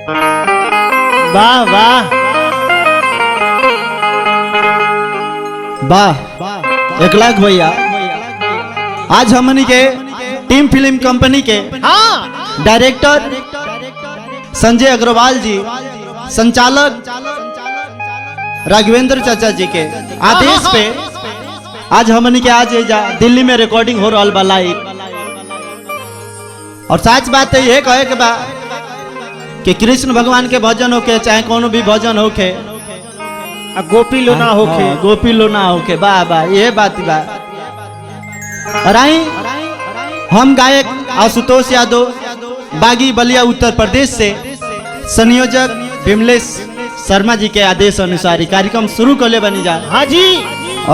वाह वाह वाह। 1 लाख भैया, आज हमनी के टीम फिल्म कंपनी के हाँ डायरेक्टर संजय अग्रवाल जी, संचालक राघवेंद्र चाचा जी के आदेश पे आज हमनी के आज दिल्ली में रिकॉर्डिंग हो रहा बा लाइव। और सच बात है ये कहे के बा कि कृष्ण भगवान के भजन होके चाहे कोनो भी भजन होके गोपी लो ना होके गोपी लो ना होके वाह वाह ये बात बा। और आई हम गायक आशुतोष यादव बागी बलिया उत्तर प्रदेश से संयोजक विमलेश शर्मा जी के आदेश अनुसार कार्यक्रम शुरू कर ले बनी जा। हाँ जी।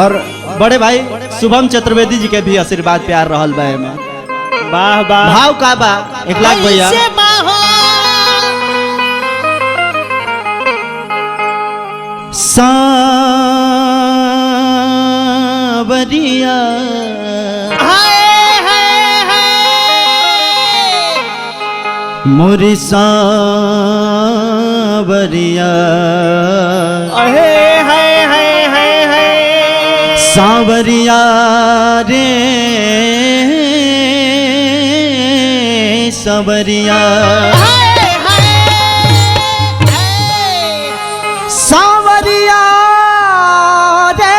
और बड़े भाई शुभम चतुर्वेदी जी के भी आशीर्वाद प्यार रहल बा एमे। वाह वाह। भाव का बा 1 लाख भैया। सांवरिया मोरी सांवरिया सांवरिया रे सांवरिया सांवरिया रे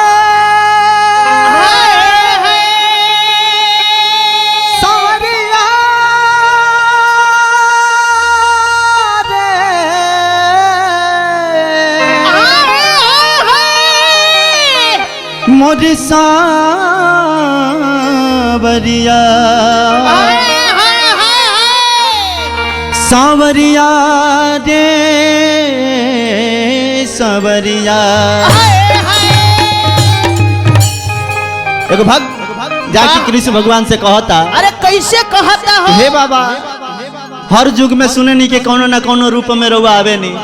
सांवरिया रे मोरी सांवरिया सांवरिया रे सांवरिया। एगो भक्त जाके कृष्ण भगवान से कहता, अरे कैसे कहता हो? हे बाबा हर युग में सुने नी के कोनो ना कोनो रूप में रहुआ आवे नी,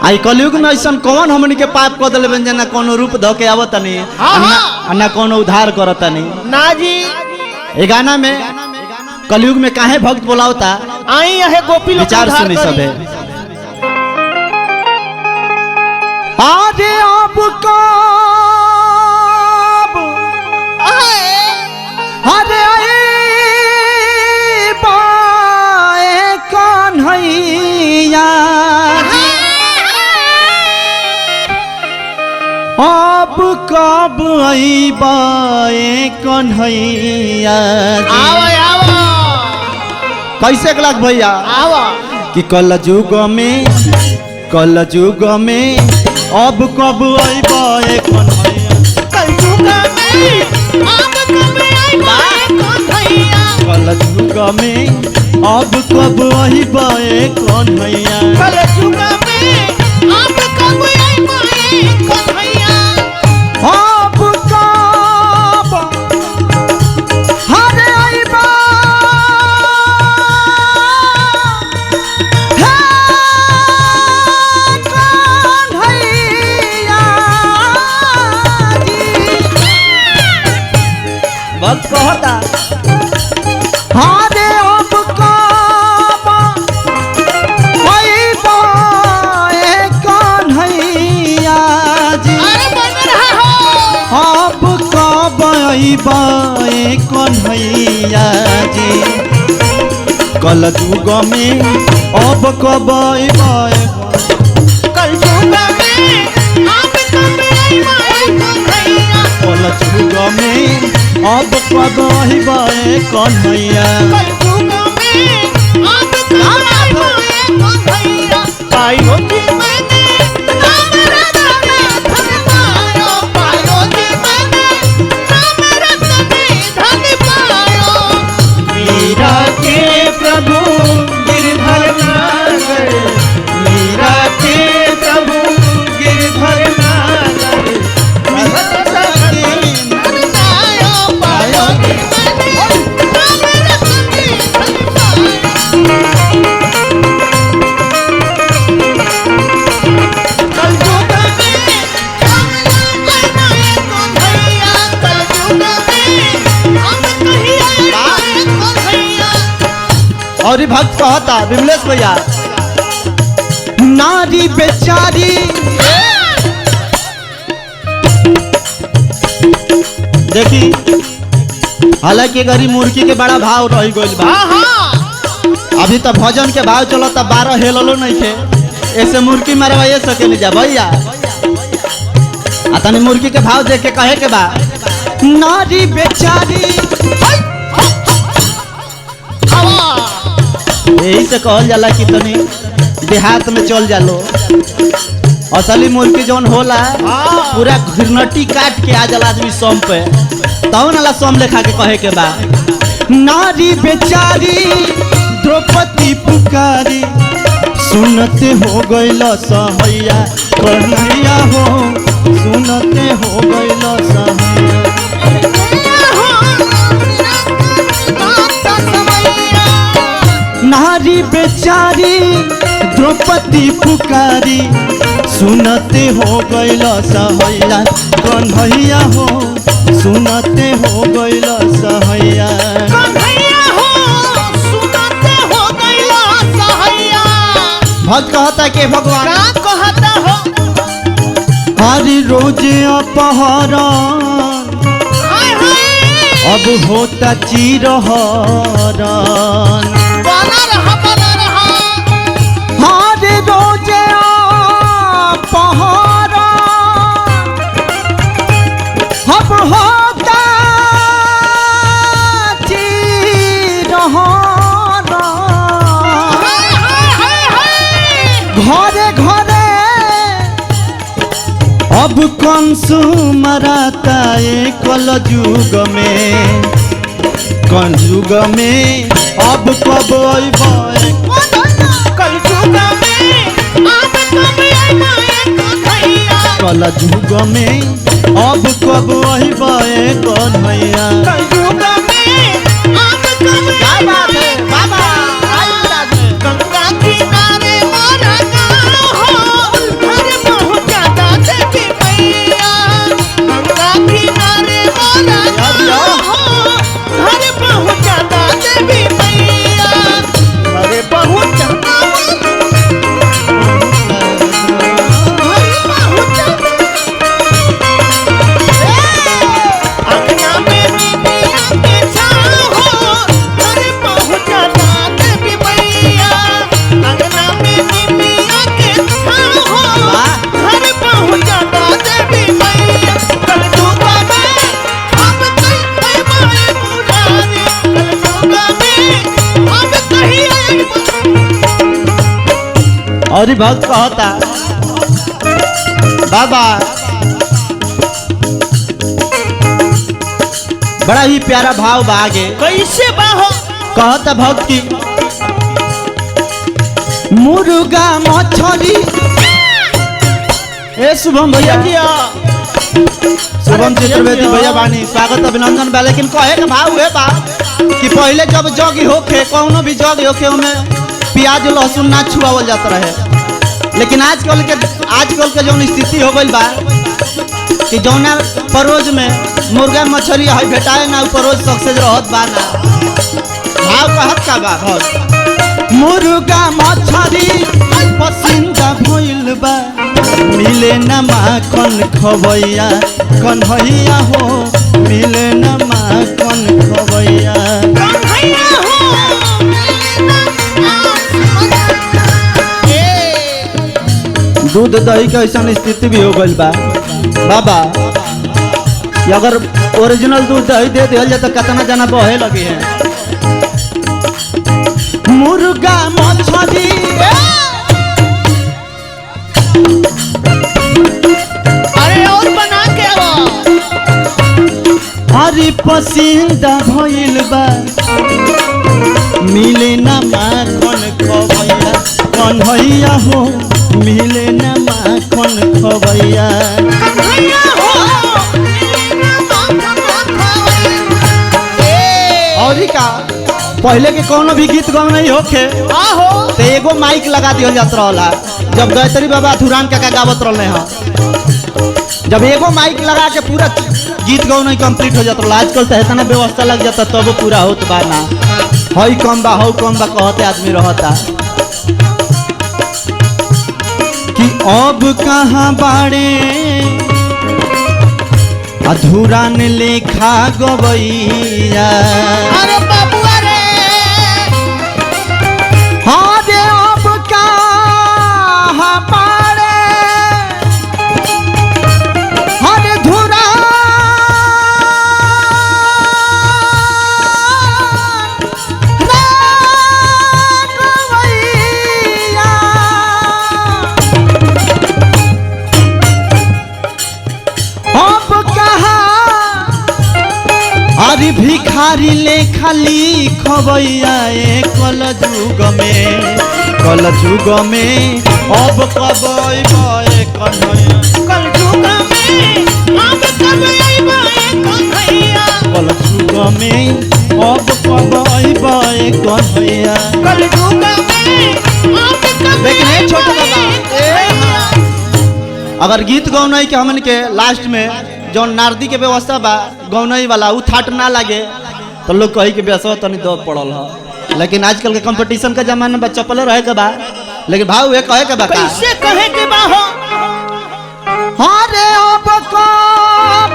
आई कलयुग में ऐसा कौन हमनी के पाप कर दिले बन ना कोनो रूप धके आवत नी ना कोनो उद्धार करत नी ना जी। ए गाना में कलयुग में काहे भक्त बोलावता आई है गोपी लोग विचार सुनी सबे। आरे अब कब अरे बाए कन्हैया अब कब बाए कन्हैया। कैसे 1 लाख भैया कि कल युग में अब कब आइबे कन्हैया। कल युग में अब कब आइबे कन्हैया। अब कब हरे आइबा भक्त कहता हरे अब कब आइबे कन्हैया जी। अब कब आइबे कन्हैया जी। कल युग में अब कब आइबे कल युग में अब कब आइबे कन्हैया। मीरा के प्रभु गिरधर नागर, मीरा के प्रभु गिरधर नागर। और भक्त कहता विमलेश भैया नारी बेचारी देखी हालांकि गरी मुर्गी के बड़ा भाव रही गइल बा। अभी तो भजन के भाव चलो तो 12 हेललो नहीं थे, ऐसे मुर्गी मरवाइए सके नहीं जा भैया। तनी मुर्गी के भाव देख के कहे के बा नारी बेचारी यही से कहल जाला कि तनी देहात में चल जालो। असली मुर्गी जौन होला पूरा घिरनटी काट के आ जाला आदमी सोम पे, तौ नाला सोम लेखा के कहे के बा नारी बेचारी द्रौपदी पुकारी सुनते हो गइल सहैया कन्हैया हो सुनते हो गइल सहैया। नारी बेचारी द्रौपदी पुकारी सुनते हो गइल सहैया कन्हैया हो सुनते हो गइल सहैया। भक्त कहता के भगवान कहता हो हरि रोजे अपहरण अब होता चिरहरण हरि रोजे अपहरण अब होता घरे घरे अब कंस मराता कल युग में कलयुग में अब कब कल युग में अब कब कन्हैया। गंगा किनारे मोरा गाँव हो घर पहुँचा देवी मैया। गंगा किनारे मोरा गाँव हो घर पहुँचा देवी मैया। अरे पहुँचा अंगना में दीदिया के छाँव हो घर पहुँचा देवी मैया। अंगना में दीदिया के छाँव हो घर पहुँचा देवी मैया। कलयुगा में अब कहीं माए मुरारी कलयुगा में अब कहीं और भक्त कहता बाबा बड़ा ही प्यारा भाव बा आगे कैसे बाहो कहता भक्त की मुर्गा मछली ए शुभम भैया किया शुभम चतुर्वेदी भैया बानी स्वागत अभिनंदन बा। लेकिन कहे के भाव है बा कि पहले जब जग होखे कौनो भी जग होखे उनमें प्याज लहसुन ना छुआवल जाता रहे। लेकिन आजकल के जौन स्थिति हो गई बा कि जौना परोज में मुर्गा मछली है भेटाए ना परोज सक्सेस रहत बा ना भाव कहत का बा भक्त मुर्गा मछली पसंदा भइल बा मिले न माखन खबैया कन्हैया हो मिले न माखन खबैया। दूध दही के ऐसा स्थिति भी हो गई बा बाबा कि अगर ओरिजिनल दूध दही दे दिया जाए तो कितना जना बहे लगे है। मुर्गा मछली अरे और बना के आओ हरी पसंदा भइल बा मिले न माखन खबैया कन्हैया हो मिले न माखन खबैया। और का पहले के कोनो भी गीत गाँव नहीं होखे तो एगो माइक लगा दिया जात रहा जब गायत्री बाबा धुरान काका गावत रहे हैं जब एगो माइक लगा के पूरा गीत गाँव नहीं कंप्लीट हो जाता। आजकल तो इतना व्यवस्था लग जाता तब पूरा होत बा ना हई कम बा हऊ कम बा कहते आदमी रहता। अब कहाँ बाड़े अधूरा ने लेखा गवैया। अरे बाबू अरे हाँ रे अब कहाँ बाड़े अरे धूरा अरे भिखारी ले खाली खबैया कल जुग में अब कब कन्हैया कल जुग में अब कब कन्हैया कल जुग में अब कब कन्हैया कल जुग में अब कब देखिए छोटे बाबा अगर गीत गौनाई के हमन के लास्ट में जो नारदी के व्यवस्था बा गौनाई वाला उ थाट ना लगे तो लोग कही के बेसवा तनी दो पड़ल ह। लेकिन आजकल के कंपटीशन का जमाना बा चपल रहे के बा लेकिन भाव वे कहे के बा कैसे कहे के बा हो हां रे अब कब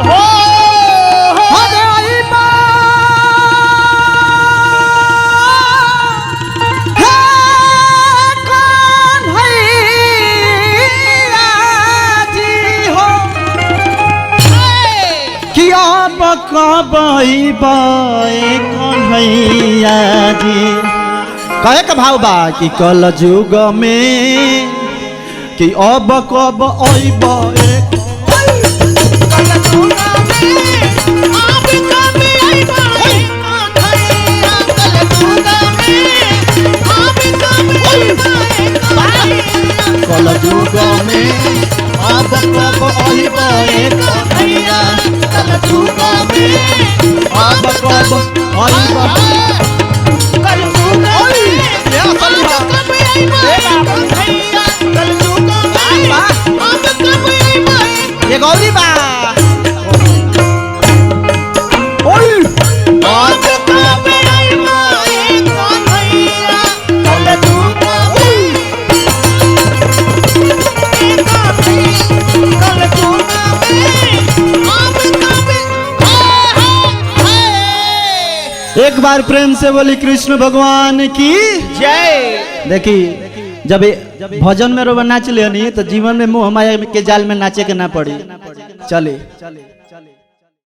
हो अरे आई बा हे कन्हैया जी हो कि अब कब कन्हैया जी कहे का भाव बा कि कल जुग में कि अब कब अइब कल जुग में अब कब कन्हैया कल जुग में अब कब कल जुग में अब कब अइब कन्हैया कल जुग में अब कब अइब कल जुग में अब कब कन्हैया कल जुग में अब कब ये गौरी बा अब कब कन्हैया कल जुग में कल जुग में अब कब एक बार प्रेम से बोली कृष्ण भगवान की जय। देखी जब भजन में रोबा नाच ले तो जीवन में मोह माया के जाल में नाचे के ना पड़ी चले